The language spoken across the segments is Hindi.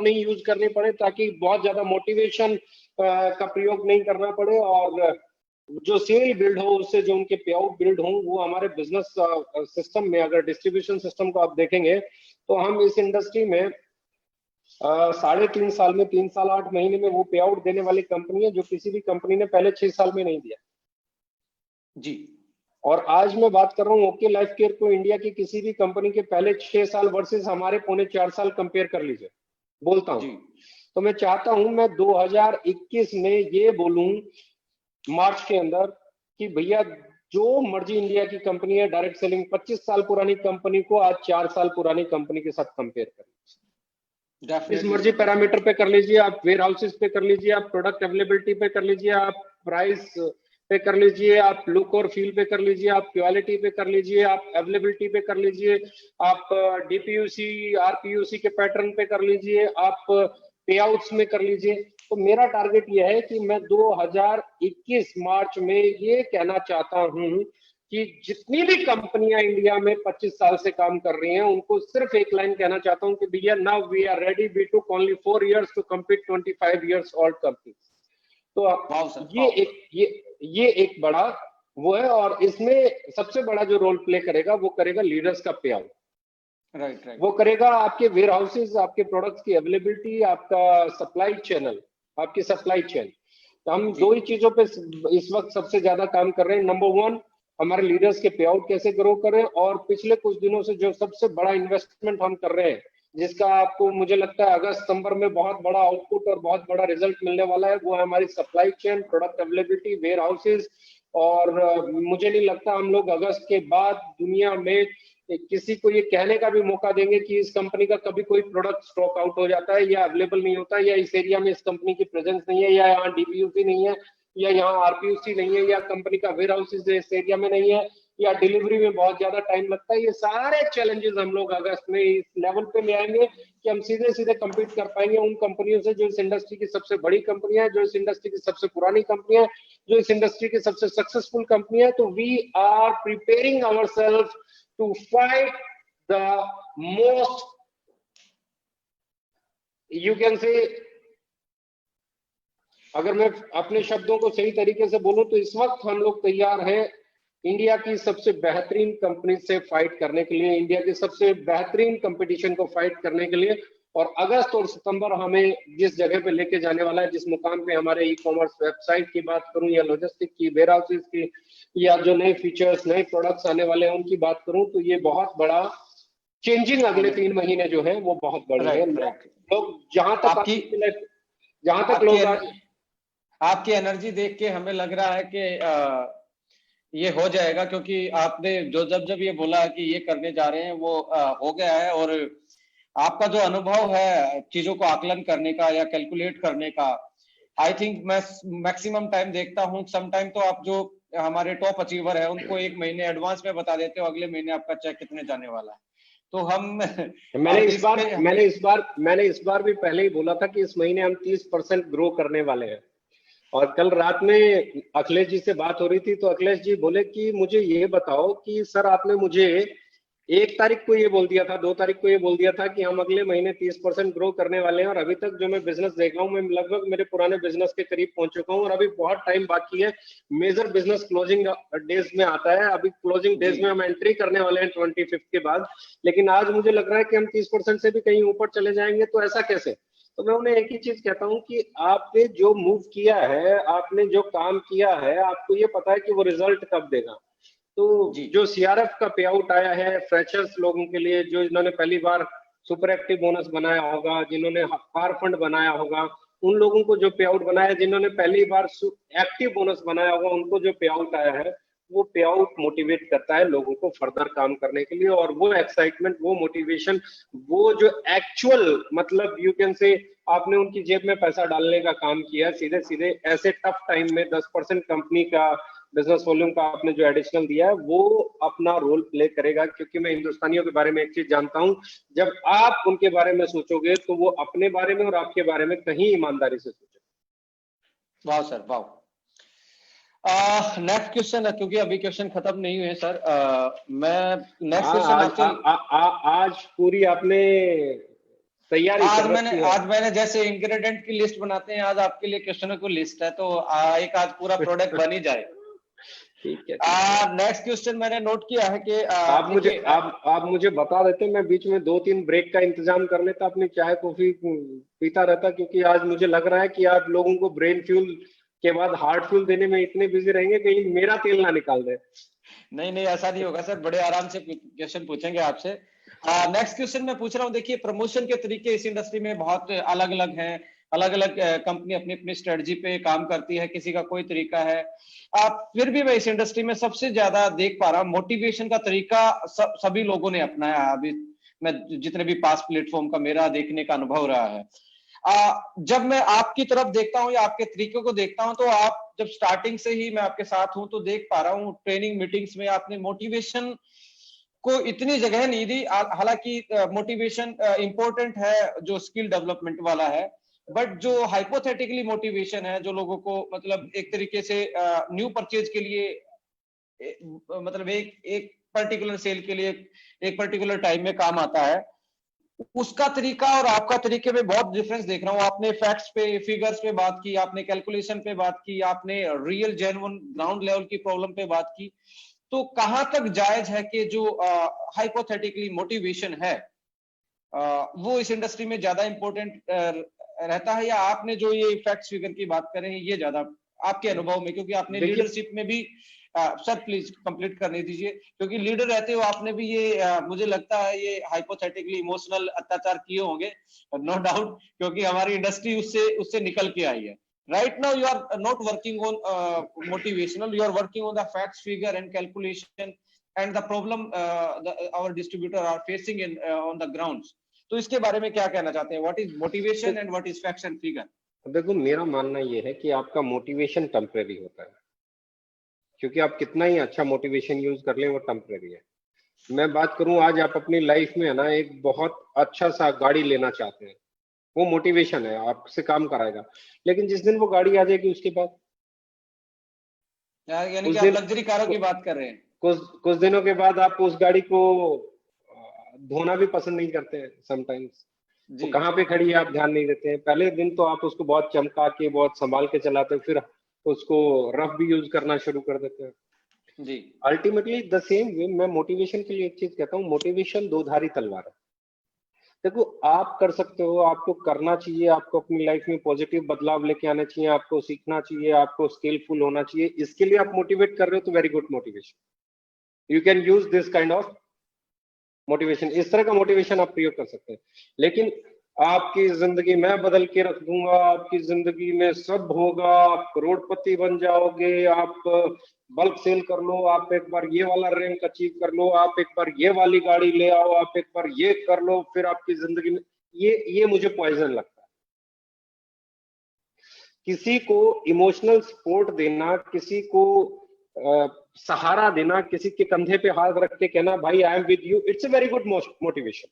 नहीं यूज करनी पड़े, ताकि बहुत ज्यादा मोटिवेशन का प्रयोग नहीं करना पड़े, और जो सेल बिल्ड हो उससे जो उनके पे आउट बिल्ड हो वो हमारे बिजनेस सिस्टम में, अगर डिस्ट्रीब्यूशन सिस्टम को आप देखेंगे तो हम इस इंडस्ट्री में 3.5 साल में, 3 साल 8 महीने में वो पे आउट देने वाली कंपनी है जो किसी भी कंपनी ने पहले 6 साल में नहीं दिया जी। और आज मैं बात कर रहा हूँ ओके लाइफ केयर को, इंडिया की किसी भी कंपनी के पहले 6 साल वर्सेस हमारे 3.25 साल कंपेयर कर लीजिए, बोलता हूँ। तो मैं चाहता हूं मैं 2021 में ये बोलूं मार्च के अंदर कि भैया जो मर्जी इंडिया की कंपनी है डायरेक्ट सेलिंग 25 साल पुरानी कंपनी को आज 4 साल पुरानी कंपनी के साथ कंपेयर करें। इस मर्जी पैरामीटर पे कर लीजिए, आप वेयर हाउसेस पे कर लीजिए, आप प्रोडक्ट अवेलेबिलिटी पे कर लीजिए, आप प्राइस पे कर लीजिए, आप लुक और फील पे कर लीजिए, आप क्वालिटी पे कर लीजिए, आप अवेलेबिलिटी पे कर लीजिए, आप डीपीयूसी आरपीयूसी के पैटर्न पे कर लीजिए, आप पे आउट्स में कर लीजिए। तो मेरा टारगेट यह है कि मैं 2021 मार्च में ये कहना चाहता हूं कि जितनी भी कंपनियां इंडिया में 25 साल से काम कर रही हैं उनको सिर्फ एक लाइन कहना चाहता हूं कि भैया now we are ready, we took only 4 years to compete 25 years old company. तो ये एक बड़ा वो है, और इसमें सबसे बड़ा जो रोल प्ले करेगा वो करेगा लीडर्स का पे आउट। राइट। वो करेगा आपके वेयर हाउसेज, आपके प्रोडक्ट्स की अवेलेबिलिटी, आपका सप्लाई चैनल, आपकी सप्लाई चेन। तो हम दो ही चीजों पे इस वक्त सबसे ज्यादा काम कर रहे हैं। नंबर 1, हमारे लीडर्स के पे आउट कैसे ग्रो करें, और पिछले कुछ दिनों से जो सबसे बड़ा इन्वेस्टमेंट हम कर रहे हैं जिसका आपको मुझे लगता है अगस्त सितंबर में बहुत बड़ा आउटपुट और बहुत बड़ा रिजल्ट मिलने वाला है, वो है हमारी supply chain, product availability, warehouses. और मुझे नहीं लगता हम लोग अगस्त के बाद दुनिया में किसी को ये कहने का भी मौका देंगे कि इस कंपनी का कभी कोई प्रोडक्ट स्टॉक आउट हो जाता है या अवेलेबल नहीं होता है, या इस एरिया में इस कंपनी की प्रेजेंस नहीं है, या यहाँ डीपीयूसी नहीं है, या यहाँ आरपीयूसी नहीं है, या कंपनी का वेयर हाउस इस एरिया में नहीं है, या डिलीवरी में बहुत ज्यादा टाइम लगता है। ये सारे चैलेंजेस हम लोग अगस्त में इस लेवल पे ले आएंगे कि हम सीधे सीधे कम्पीट कर पाएंगे उन कंपनियों से जो इस इंडस्ट्री की सबसे बड़ी कंपनियां है, जो इस इंडस्ट्री की सबसे पुरानी कंपनी है, जो इस इंडस्ट्री की सबसे सक्सेसफुल कंपनी है। तो we are preparing ourselves to fight the most, you can say, अगर मैं अपने शब्दों को सही तरीके से बोलूं तो इस वक्त हम लोग तैयार हैं इंडिया की सबसे बेहतरीन कंपनी से फाइट करने के लिए, इंडिया के सबसे बेहतरीन कंपटीशन को फाइट करने के लिए। और अगस्त और सितंबर हमें जिस जगह पे लेके जाने वाला है, जिस मुकाम पे हमारे ई कॉमर्स वेबसाइट की बात करूं, या लॉजिस्टिक की, वेयर हाउसेज की, या जो नए फीचर्स नए प्रोडक्ट्स आने वाले हैं उनकी बात करूं, तो ये बहुत बड़ा चेंजिंग अगले 3 महीने जो है वो बहुत बड़े हैं। लोग जहां तक लोग आपकी एनर्जी देख के हमें लग रहा है कि ये हो जाएगा, क्योंकि आपने जो जब ये बोला कि ये करने जा रहे हैं वो हो गया है। और आपका जो अनुभव है चीजों को आकलन करने का या कैलकुलेट करने का, आई थिंक मैं मैक्सिमम टाइम देखता हूँ, सम टाइम तो आप जो हमारे टॉप अचीवर है उनको 1 महीने एडवांस में बता देते हो अगले महीने आपका चेक कितने जाने वाला है। तो हम मैंने इस बार भी पहले ही बोला था कि इस महीने हम 30% ग्रो करने वाले हैं। और कल रात में अखिलेश जी से बात हो रही थी तो अखिलेश जी बोले कि मुझे ये बताओ कि सर आपने मुझे 1 तारीख को ये बोल दिया था, 2 तारीख को ये बोल दिया था कि हम अगले महीने 30% ग्रो करने वाले हैं, और अभी तक जो मैं बिजनेस देख रहा हूँ मैं लगभग मेरे पुराने बिजनेस के करीब पहुंच चुका हूँ, और अभी बहुत टाइम बाकी है। मेजर बिजनेस क्लोजिंग डेज में आता है, अभी क्लोजिंग डेज में हम एंट्री करने वाले हैं 25 के बाद, लेकिन आज मुझे लग रहा है कि हम 30% से भी कहीं ऊपर चले जाएंगे। तो ऐसा कैसे? तो मैं उन्हें एक ही चीज कहता हूं कि आपने जो मूव किया है, आपने जो काम किया है, आपको ये पता है कि वो रिजल्ट कब देगा। तो जो सीआरएफ का पे आउट आया है फ्रेशर्स लोगों के लिए, जो इन्होंने पहली बार सुपर एक्टिव बोनस बनाया होगा, जिन्होंने कार फंड बनाया होगा, उन लोगों को जो पे आउट बनाया, जिन्होंने पहली बार एक्टिव बोनस बनाया होगा, उनको जो पे आउट आया है, वो पे आउट मोटिवेट करता है लोगों को फर्दर काम करने के लिए। और वो एक्साइटमेंट, वो मोटिवेशन, वो जो एक्चुअल मतलब यू कैन से आपने उनकी जेब में पैसा डालने का काम किया सीधे सीधे ऐसे टफ टाइम में, 10% कंपनी का बिजनेस वॉल्यूम का आपने जो एडिशनल दिया है वो अपना रोल प्ले करेगा। क्योंकि मैं हिंदुस्तानियों के बारे में एक चीज जानता हूं, जब आप उनके बारे में सोचोगे तो वो अपने बारे में और आपके बारे में कहीं ईमानदारी से सोचोगे। वाह सर, वाह। नेक्स्ट क्वेश्चन है, क्योंकि अभी क्वेश्चन खत्म नहीं हुए सर। मैं नेक्स्ट क्वेश्चन आज पूरी आपने तैयारी आज कर रखी है। आज मैंने जैसे इंग्रेडिएंट की लिस्ट बनाते हैं, आज आपके लिए क्वेश्चनों की लिस्ट है, तो एक आज पूरा प्रोडक्ट बन ही जाए। ठीक है। नेक्स्ट क्वेश्चन मैंने नोट किया है कि देखिए, आप मुझे बता देते, मैं बीच में 2-3 ब्रेक का इंतजाम कर लेता, अपनी चाय कॉफी पीता रहता, क्योंकि आज मुझे लग रहा है कि आप लोगों को ब्रेन फ्यूल के बाद हार्ट फ्यूल देने में इतने बिजी रहेंगे कहीं मेरा तेल ना निकाल दे। नहीं नहीं, ऐसा नहीं होगा सर, बड़े आराम से क्वेश्चन पूछेंगे आपसे। नेक्स्ट क्वेश्चन मैं पूछ रहा हूँ, देखिए प्रमोशन के तरीके इस इंडस्ट्री में बहुत अलग अलग हैं, अलग अलग कंपनी अपनी अपनी स्ट्रेटजी पे काम करती है, किसी का कोई तरीका है। फिर भी मैं इस इंडस्ट्री में सबसे ज्यादा देख पा रहा हूँ मोटिवेशन का तरीका सभी लोगों ने अपनाया अभी, मैं जितने भी पास प्लेटफॉर्म का मेरा देखने का अनुभव रहा है। जब मैं आपकी तरफ देखता हूँ या आपके तरीकों को देखता हूँ, तो आप जब स्टार्टिंग से ही मैं आपके साथ हूं, तो देख पा रहा हूँ ट्रेनिंग मीटिंग्स में आपने मोटिवेशन को इतनी जगह नहीं दी। हालांकि मोटिवेशन इंपॉर्टेंट है जो स्किल डेवलपमेंट वाला है, बट जो हाइपोथेटिकली मोटिवेशन है, जो लोगों को मतलब एक तरीके से न्यू परचेज के लिए मतलब एक पर्टिकुलर सेल के लिए एक पर्टिकुलर टाइम में काम आता है, उसका तरीका और आपका तरीके में बहुत डिफरेंस देख रहा हूँ। आपने फैक्ट्स पे, फिगर्स पे बात की, आपने कैलकुलेशन पे बात की, आपने रियल जेन्युइन ग्राउंड लेवल की प्रॉब्लम पे बात की। तो कहां तक जायज है कि जो हाइपोथेटिकली मोटिवेशन है वो इस इंडस्ट्री में ज्यादा इंपॉर्टेंट रहता है, या आपने जो ये फैक्ट्स फिगर की बात कर रहे हैं ये ज्यादा आपके अनुभव में, क्योंकि आपने लीडरशिप में भी सर प्लीज कंप्लीट करने दीजिए, क्योंकि लीडर रहते हो आपने भी ये मुझे लगता है ये हाइपोथेटिकली इमोशनल अत्याचार किए होंगे, नो डाउट, क्योंकि हमारी इंडस्ट्री उससे उससे निकल के आई है। Right now you are not working on motivational, you are working on the facts, figure and calculation and the problem our distributor are facing in on the grounds. तो इसके बारे में क्या कहना चाहते हैं? What is motivation and what is facts and figure? देखो, मेरा मानना ये है कि आपका मोटिवेशन टेम्परेरी होता है, क्योंकि आप कितना ही अच्छा मोटिवेशन यूज कर लें वो टेम्परेरी है। मैं बात करूं, आज आप अपनी लाइफ में है ना एक बहुत अच्छा सा गाड़ी लेना चाहते हैं, वो मोटिवेशन है, आपसे काम कराएगा। लेकिन जिस दिन वो गाड़ी आ जाएगी उसके बाद यानी कि आप लग्जरी कारों की बात कर रहे हैं। कुछ दिनों के बाद आप उस गाड़ी को धोना भी पसंद नहीं करते हैं समटाइम्स। वो कहाँ पे खड़ी है आप ध्यान नहीं देते हैं। पहले दिन तो आप उसको बहुत चमका के बहुत संभाल के चलाते हैं, फिर उसको रफ भी यूज करना शुरू कर देते हैं जी। अल्टीमेटली द सेम वे मैं मोटिवेशन के लिए एक चीज कहता हूँ, मोटिवेशन दो धारी तलवार है। देखो, आप कर सकते हो, आपको करना चाहिए, आपको अपनी लाइफ में पॉजिटिव बदलाव लेके आना चाहिए, आपको सीखना चाहिए, आपको स्किलफुल होना चाहिए। इसके लिए आप मोटिवेट कर रहे हो तो very good motivation, you can use this kind of motivation. इस तरह का मोटिवेशन आप प्रयोग कर सकते हैं। लेकिन आपकी जिंदगी मैं बदल के रख दूंगा, आपकी जिंदगी में सब होगा, आप करोड़पति बन जाओगे, आप बल्क सेल कर लो, आप एक बार ये वाला रैंक अचीव कर लो, आप एक बार ये वाली गाड़ी ले आओ, आप एक बार ये कर लो, फिर आपकी जिंदगी में ये मुझे पॉइजन लगता है। किसी को इमोशनल सपोर्ट देना, किसी को सहारा देना, किसी के कंधे पे हाथ रख के कहना भाई I am with you, it's a very good motivation.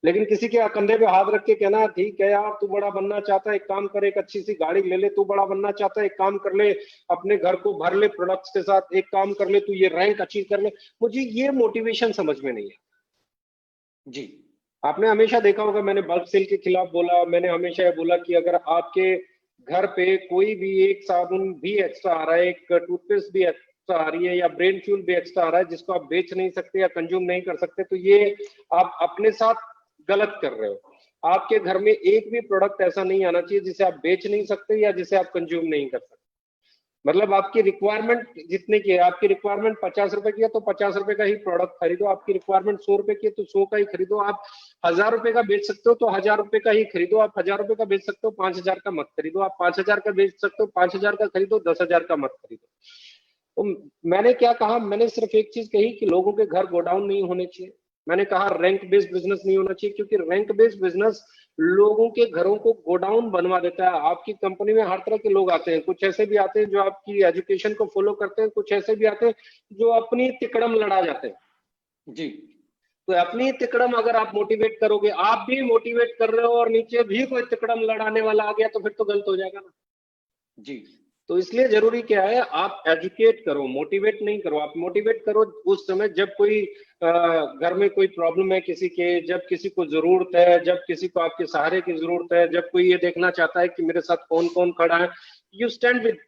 लेकिन किसी के कंधे पे हाथ रख के कहना ठीक है यार तू बड़ा बनना चाहता है, एक काम कर, एक अच्छी सी गाड़ी ले ले, तू बड़ा बनना चाहता है, एक काम कर ले, अपने घर को भर ले प्रोडक्ट्स के साथ, एक काम कर ले, तू ये रैंक अचीव कर ले, मुझे ये मोटिवेशन समझ में नहीं आता जी। आपने हमेशा देखा होगा मैंने बल्क सेल के खिलाफ बोला, मैंने हमेशा ये बोला कि अगर आपके घर पे कोई भी एक साबुन भी एक्स्ट्रा आ रहा है, एक टूथपेस्ट भी एक्स्ट्रा आ रही है, या ब्रेन फ्यूल भी एक्स्ट्रा आ रहा है जिसको आप बेच नहीं सकते या कंज्यूम नहीं कर सकते, तो ये आप अपने साथ गलत कर रहे हो। आपके घर में एक भी प्रोडक्ट ऐसा नहीं आना चाहिए जिसे आप बेच नहीं सकते या जिसे आप कंज्यूम नहीं कर सकते। मतलब आपकी रिक्वायरमेंट जितने की है, आपकी रिक्वायरमेंट 50 रुपए की है तो 50 रुपए का ही प्रोडक्ट खरीदो, आपकी रिक्वायरमेंट 100 रुपए की है तो 100 का ही खरीदो। आप 1000 रुपए का बेच सकते हो तो 1000 रुपए का ही खरीदो, आप 1000 रुपए का बेच सकते हो 5000 का मत खरीदो, आप 5000 का बेच सकते हो 5000 का खरीदो, 10,000 का मत खरीदो। तो मैंने क्या कहा, मैंने सिर्फ एक चीज कही कि लोगों के घर गोडाउन नहीं होने चाहिए। मैंने कहा रैंक बेस्ड बिजनेस नहीं होना चाहिए, क्योंकि रैंक बेस्ड बिजनेस लोगों के घरों को गोडाउन बनवा देता है। आपकी कंपनी में हर तरह के लोग आते हैं, कुछ ऐसे भी आते हैं जो आपकी एजुकेशन को फॉलो करते हैं, कुछ ऐसे भी आते हैं जो अपनी तिकड़म लड़ा जाते हैं जी। तो अपनी तिकड़म अगर आप मोटिवेट करोगे, आप भी मोटिवेट कर रहे हो और नीचे भी कोई तिकड़म लड़ाने वाला आ गया तो फिर तो गलत हो जाएगा ना जी। तो इसलिए जरूरी क्या है, आप एजुकेट करो, मोटिवेट नहीं करो। आप मोटिवेट करो उस समय जब कोई घर में कोई प्रॉब्लम है किसी के, जब किसी को जरूरत है, जब किसी को आपके सहारे की जरूरत है, जब कोई ये देखना चाहता है कि मेरे साथ कौन कौन खड़ा है, यू स्टैंड विद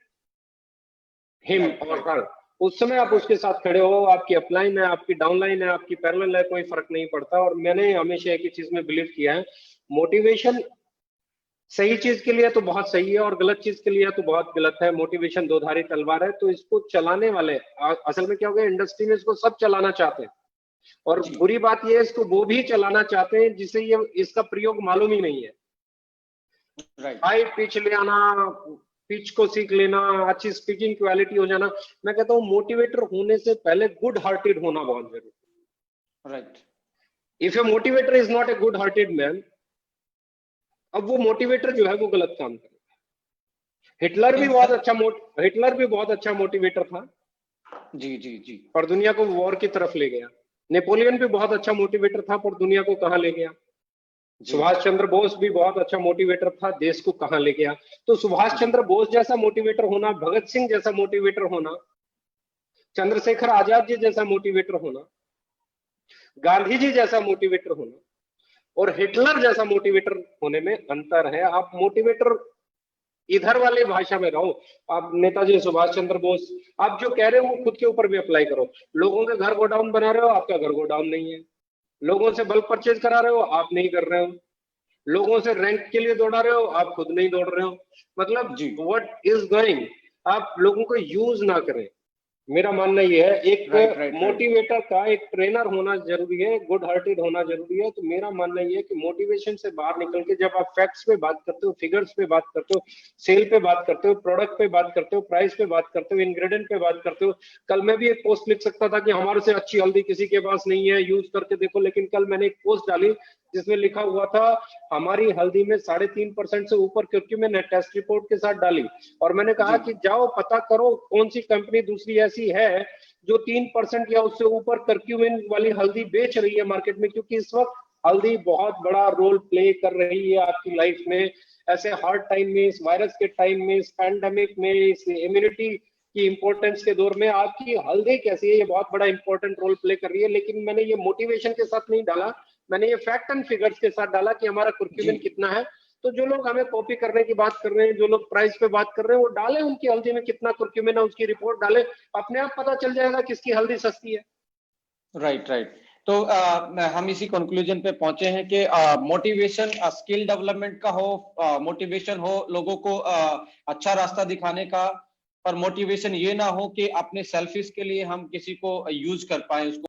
हिम और हर। उस समय आप उसके साथ खड़े हो, आपकी अपलाइन है, आपकी डाउनलाइन है, आपकी पैरेलल है, कोई फर्क नहीं पड़ता। और मैंने हमेशा एक ही चीज में बिलीव किया है, मोटिवेशन सही चीज के लिए तो बहुत सही है और गलत चीज के लिए तो बहुत गलत है। मोटिवेशन दो धारी तलवार है। तो इसको चलाने वाले, असल में क्या हो गया, इंडस्ट्री में इसको सब चलाना चाहते हैं, और बुरी बात यह है इसको वो भी चलाना चाहते हैं जिसे ये इसका प्रयोग मालूम ही नहीं है। हाई पिच ले आना, पिच को सीख लेना, अच्छी स्पीकिंग क्वालिटी हो जाना। मैं कहता हूँ मोटिवेटर होने से पहले गुड हार्टेड होना बहुत जरूरी है। Right. If A motivator is not a good hearted man, अब वो मोटिवेटर जो है वो गलत काम करेगा। हिटलर भी बहुत अच्छा मोटिवेटर था। जी जी जी। और दुनिया को वॉर की तरफ ले गया। नेपोलियन भी बहुत अच्छा मोटिवेटर था, पर दुनिया को कहां ले गया। सुभाष चंद्र बोस भी बहुत अच्छा मोटिवेटर था, देश को कहां ले गया। तो सुभाष चंद्र बोस जैसा मोटिवेटर होना, भगत सिंह जैसा मोटिवेटर होना, चंद्रशेखर आजाद जी जैसा मोटिवेटर होना, गांधी जी जैसा मोटिवेटर होना और हिटलर जैसा मोटिवेटर होने में अंतर है। आप मोटिवेटर इधर वाली भाषा में रहो। आप नेताजी सुभाष चंद्र बोस, आप जो कह रहे हो वो खुद के ऊपर भी अप्लाई करो। लोगों के घर गोडाउन बना रहे हो, आपका घर गोडाउन नहीं है। लोगों से बल्क परचेज करा रहे हो, आप नहीं कर रहे हो। लोगों से रैंक के लिए दौड़ा रहे हो, आप खुद नहीं दौड़ रहे हो। मतलब व्हाट इज गोइंग, आप लोगों को यूज ना करें। मेरा मानना यह है, एक मोटिवेटर का एक ट्रेनर होना जरूरी है, गुड हार्टेड होना जरूरी है। तो मेरा मानना यह है कि मोटिवेशन से बाहर निकल के जब आप फैक्ट्स पे बात करते हो, फिगर्स पे बात करते हो, सेल पे बात करते हो, प्रोडक्ट पे बात करते हो, प्राइस पे बात करते हो, इंग्रेडिएंट पे बात करते हो। कल मैं भी एक पोस्ट लिख सकता था कि हमारे से अच्छी हल्दी किसी के पास नहीं है, यूज करके देखो। लेकिन कल मैंने एक पोस्ट डाली जिसमें लिखा हुआ था हमारी हल्दी में 3.5% से ऊपर क्योंकि ने टेस्ट रिपोर्ट के साथ डाली। और मैंने कहा कि जाओ पता करो कौन सी कंपनी दूसरी ऐसी है जो 3% या उससे ऊपर कर्क्यूमिन वाली हल्दी बेच रही है मार्केट में। क्योंकि इस वक्त हल्दी बहुत बड़ा रोल प्ले कर रही है आपकी लाइफ में। ऐसे हार्ड टाइम में, इस वायरस के टाइम में, इस पैंडेमिक में, इस इम्यूनिटी की इंपॉर्टेंस के दौर में आपकी हल्दी कैसी है, ये बहुत बड़ा इंपॉर्टेंट रोल प्ले कर रही है। लेकिन मैंने ये मोटिवेशन के साथ नहीं डाला, मैंने ये फैक्ट एंड फिगर्स के साथ डाला कि हमारा कुर्क्यूमिन कितना है। तो जो लोग हमें कॉपी करने की बात कर रहे हैं, जो लोग प्राइस पे बात कर रहे हैं, वो डालें उनकी हल्दी में कितना कुर्क्यूमिन है, उसकी रिपोर्ट डालें, अपने आप पता चल जाएगा किसकी हल्दी सस्ती है। Right right. तो हम इसी कंक्लूजन पे पहुंचे हैं कि मोटिवेशन स्किल डेवलपमेंट का हो, मोटिवेशन हो लोगों को अच्छा रास्ता दिखाने का, और मोटिवेशन ये ना हो कि अपने सेल्फिश के लिए हम किसी को यूज कर पाए उसको।